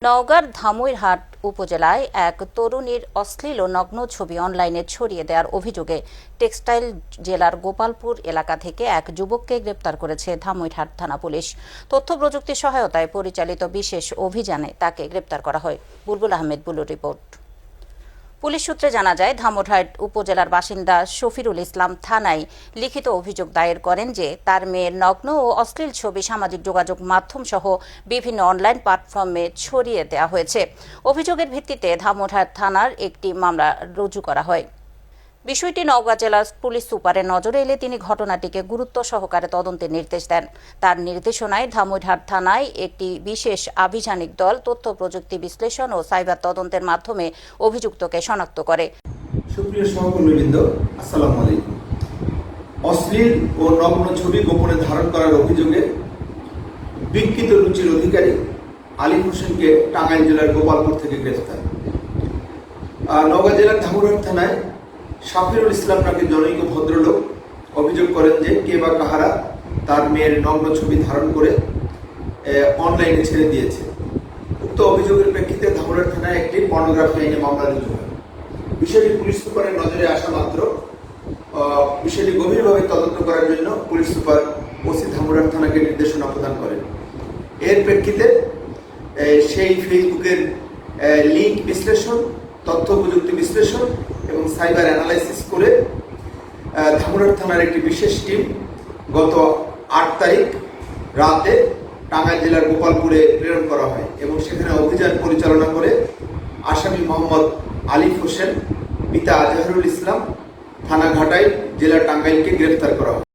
নওগাঁর ধামইরহাট উপজেলায় এক তরুণীর অশ্লীল ও নগ্ন ছবি অনলাইনে ছড়িয়ে দেওয়ার অভিযোগে টেক্সটাইল জেলার গোপালপুর এলাকা থেকে এক যুবককে গ্রেপ্তার করেছে ধামইরহাট থানা পুলিশ। তথ্য প্রযুক্তি সহায়তায় পরিচালিত বিশেষ অভিযানে তাকে গ্রেপ্তার করা হয়। বুলবুল আহমেদ বুলুর রিপোর্ট। পুলিশ সূত্রে জানা যায়, ধামইরহাট উপজেলার বাসিন্দা শফিরুল ইসলাম থানায় লিখিত অভিযোগ দায়ের করেন যে তার মেয়ের নগ্ন ও অশ্লীল ছবি সামাজিক যোগাযোগ মাধ্যম সহ বিভিন্ন অনলাইন প্ল্যাটফর্মে ছড়িয়ে দেওয়া হয়েছে। অভিযোগের ভিত্তিতে ধামইরহাট থানার একটি মামলা রুজু করা হয়। বিষয়টি নওগাঁ জেলা পুলিশ সুপারের নজরে এলে তিনি ঘটনাটিকে গুরুত্ব সহকারে তদন্তের নির্দেশ দেন। তার নির্দেশনায় ধামইরহাট থানায় একটি বিশেষ আভিযানিক দল তথ্য প্রযুক্তি বিশ্লেষণ ও সাইবার তদন্তের মাধ্যমে অভিযুক্তকে শনাক্ত করে। সুপ্রিয় সহকর্মীবৃন্দ, আসসালামু আলাইকুম। অশ্লীল ও নগ্ন ছবি গোপনে ধারণ করার অভিযোগে বিকৃত রুচির অধিকারী আলিফ হোসেনকে টাঙ্গাইল জেলার গোপালপুর থেকে গ্রেফতার। নওগাঁ জেলার ধামইরহাট থানায় শফিরুল ইসলাম নাকি জনৈক ভদ্রলোক অভিযোগ করেন যে কে বা কাহারা তার মেয়ের নগ্ন ছবি ধারণ করে অনলাইনে ছেড়ে দিয়েছে। উক্ত অভিযোগের প্রেক্ষিতে ধামইরহাট থানায় একটি পর্নোগ্রাফি আইনে মামলা রুজু হয়। বিষয়টি পুলিশ সুপারের নজরে আসা মাত্র বিষয়টি গভীরভাবে তদন্ত করার জন্য পুলিশ সুপার ওসি ধামইরহাট থানাকে নির্দেশনা প্রদান করেন। এর প্রেক্ষিতে সেই ফেসবুকের লিঙ্ক বিশ্লেষণ, তথ্য প্রযুক্তি বিশ্লেষণ এবং সাইবার অ্যানালাইসিস করে ধামইরহাট থানার একটি বিশেষ টিম গত 8 তারিখ রাতে টাঙ্গাইল জেলার গোপালপুরে প্রেরণ করা হয় এবং সেখানে অভিযান পরিচালনা করে আসামি মোহাম্মদ আলিফ হোসেন পিতা আজহারুল ইসলাম থানা ঘাটাইল জেলা টাঙ্গাইলকে গ্রেফতার করা হয়।